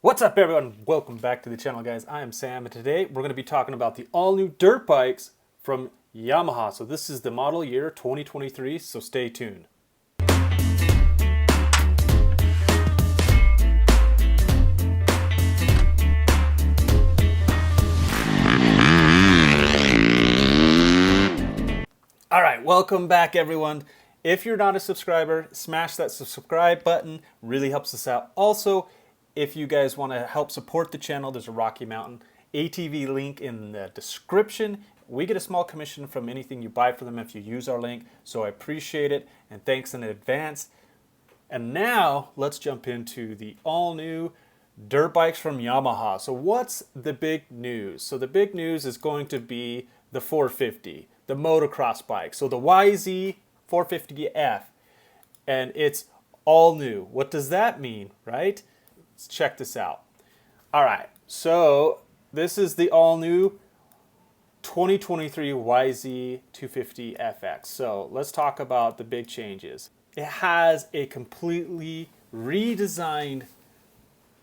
What's up, everyone? Welcome back to the channel, guys. I am Sam, and today we're going to be talking about the all-new dirt bikes from Yamaha. So this is the model year 2023, so stay tuned. All right, welcome back, everyone. If you're not a subscriber, smash that subscribe button. Really helps us out. Also, if you guys want to help support the channel, there's a Rocky Mountain ATV link in the description. We get a small commission from anything you buy for them if you use our link, so I appreciate it, and thanks in advance. And now, let's jump into the all-new dirt bikes from Yamaha. So what's the big news? So the big news is going to be the 450, the motocross bike. So the YZ450F, and it's all new. What does that mean, right? Let's check this out. All right, so this is the all-new 2023 YZ250FX. So let's talk about the big changes. It has a completely redesigned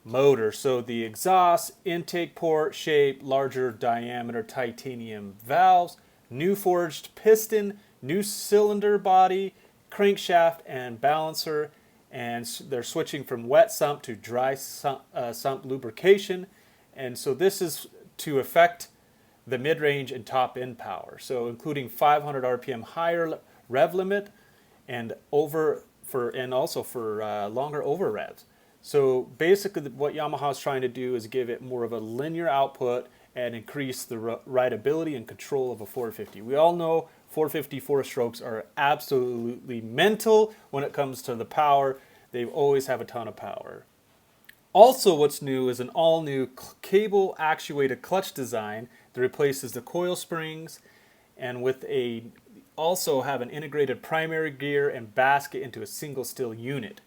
motor. So the exhaust, intake port shape, larger diameter titanium valves, new forged piston, new cylinder body, crankshaft and balancer, and they're switching from wet sump to dry sump lubrication. And so this is to affect the mid-range and top-end power. So including 500 RPM higher rev limit and also for longer over revs. So basically what Yamaha is trying to do is give it more of a linear output and increase the rideability and control of a 450. We all know 450 four-strokes are absolutely mental when it comes to the power. They always have a ton of power. Also, what's new is an all-new cable-actuated clutch design that replaces the coil springs, and also have an integrated primary gear and basket into a single steel unit.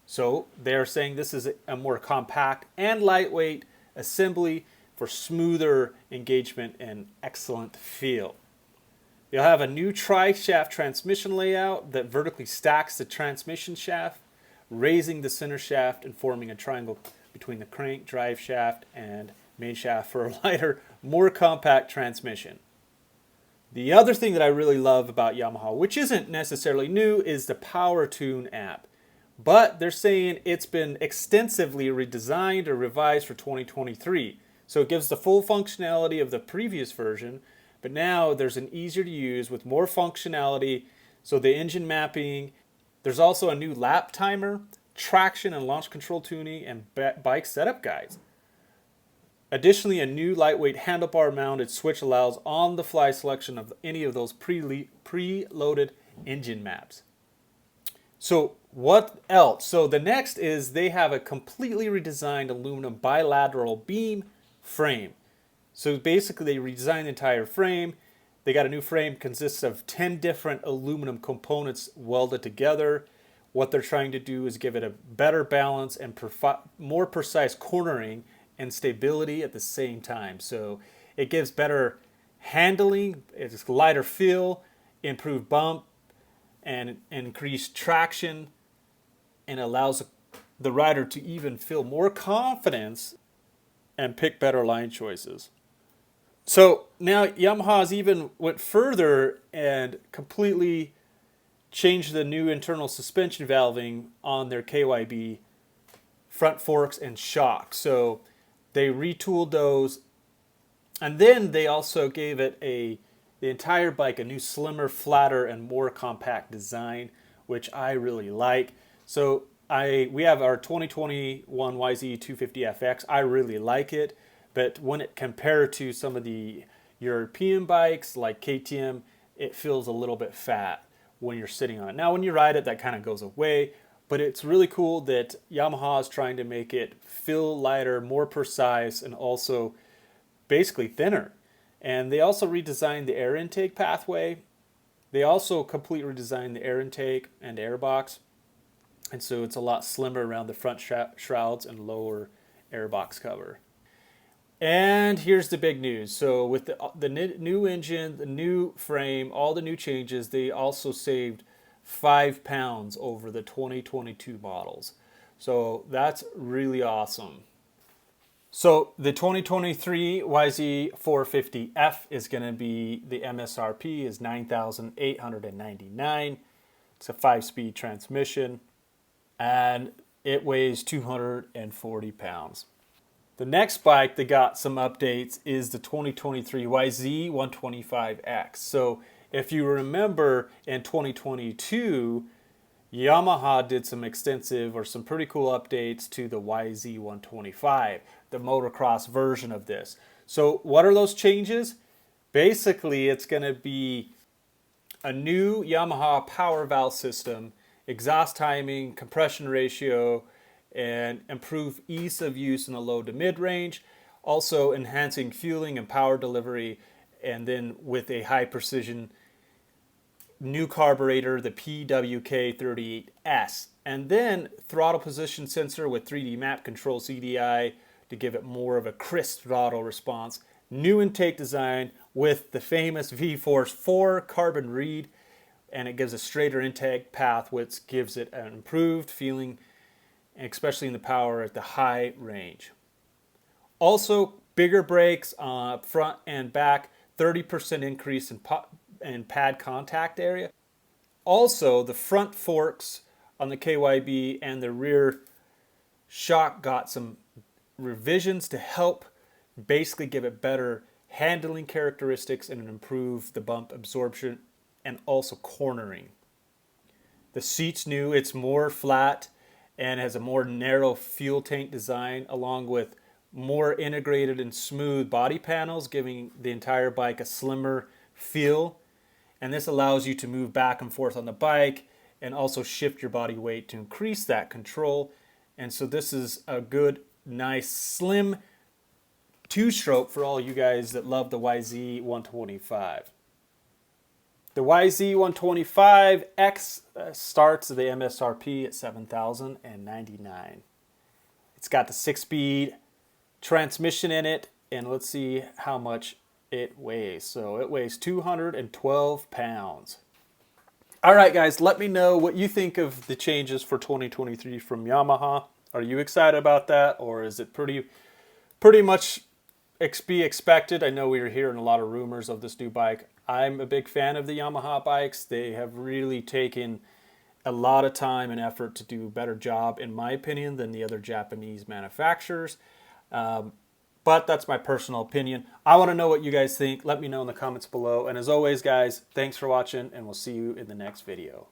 So they're saying this is a more compact and lightweight assembly for smoother engagement and excellent feel. You'll have a new tri-shaft transmission layout that vertically stacks the transmission shaft, raising the center shaft and forming a triangle between the crank, drive shaft, and main shaft for a lighter, more compact transmission. The other thing that I really love about Yamaha, which isn't necessarily new, is the Power Tune app. But they're saying it's been extensively redesigned or revised for 2023. So it gives the full functionality of the previous version, but now there's an easier to use with more functionality. So the engine mapping, there's also a new lap timer, traction and launch control tuning, and bike setup guides. Additionally, a new lightweight handlebar mounted switch allows on-the-fly selection of any of those pre-loaded engine maps. So what else? So the next is they have a completely redesigned aluminum bilateral beam frame. So basically they redesigned the entire frame. They got a new frame, consists of 10 different aluminum components welded together. What they're trying to do is give it a better balance and more precise cornering and stability at the same time. So it gives better handling, it's lighter feel, improved bump, and increased traction, and allows the rider to even feel more confidence and pick better line choices. So now Yamaha's even went further and completely changed the new internal suspension valving on their KYB front forks and shocks. So they retooled those, and then they also gave it the entire bike a new slimmer, flatter, and more compact design, which I really like. So we have our 2021 YZ250FX. I really like it, but when it compared to some of the European bikes like KTM, it feels a little bit fat when you're sitting on it. Now when you ride it, that kind of goes away, but it's really cool that Yamaha is trying to make it feel lighter, more precise, and also basically thinner. And they also redesigned the air intake pathway. They also completely redesigned the air intake and airbox. And so it's a lot slimmer around the front shrouds and lower airbox cover. And here's the big news. So with the new engine, the new frame, all the new changes, they also saved 5 pounds over the 2022 models. So that's really awesome. So the 2023 YZ450F is going to be, the MSRP is $9,899. It's a 5-speed transmission and it weighs 240 pounds. The next bike that got some updates is the 2023 YZ125X. So if you remember in 2022, Yamaha did some extensive or some pretty cool updates to the YZ125, the motocross version of this. So what are those changes? Basically, it's going to be a new Yamaha power valve system, exhaust timing, compression ratio, and improve ease of use in the low to mid range. Also enhancing fueling and power delivery, and then with a high precision new carburetor, the PWK38S, and then throttle position sensor with 3D map control CDI to give it more of a crisp throttle response. New intake design with the famous V-Force 4 carbon reed, and it gives a straighter intake path, which gives it an improved feeling, especially in the power at the high range. Also, bigger brakes front and back, 30% increase in pad contact area. Also, the front forks on the KYB and the rear shock got some revisions to help basically give it better handling characteristics and improve the bump absorption and also cornering. The seat's new, it's more flat and has a more narrow fuel tank design, along with more integrated and smooth body panels, giving the entire bike a slimmer feel. And this allows you to move back and forth on the bike and also shift your body weight to increase that control. And so this is a good, nice, slim two-stroke for all you guys that love the YZ125. The YZ125X starts the MSRP at $7,099. It's got the 6-speed transmission in it, and let's see how much it weighs. So it weighs 212 pounds. All right, guys, let me know what you think of the changes for 2023 from Yamaha. Are you excited about that, or is it pretty much be expected? I know we are hearing a lot of rumors of this new bike. I'm a big fan of the Yamaha bikes. They have really taken a lot of time and effort to do a better job, in my opinion, than the other Japanese manufacturers. But that's my personal opinion. I want to know what you guys think. Let me know in the comments below. And as always, guys, thanks for watching, and we'll see you in the next video.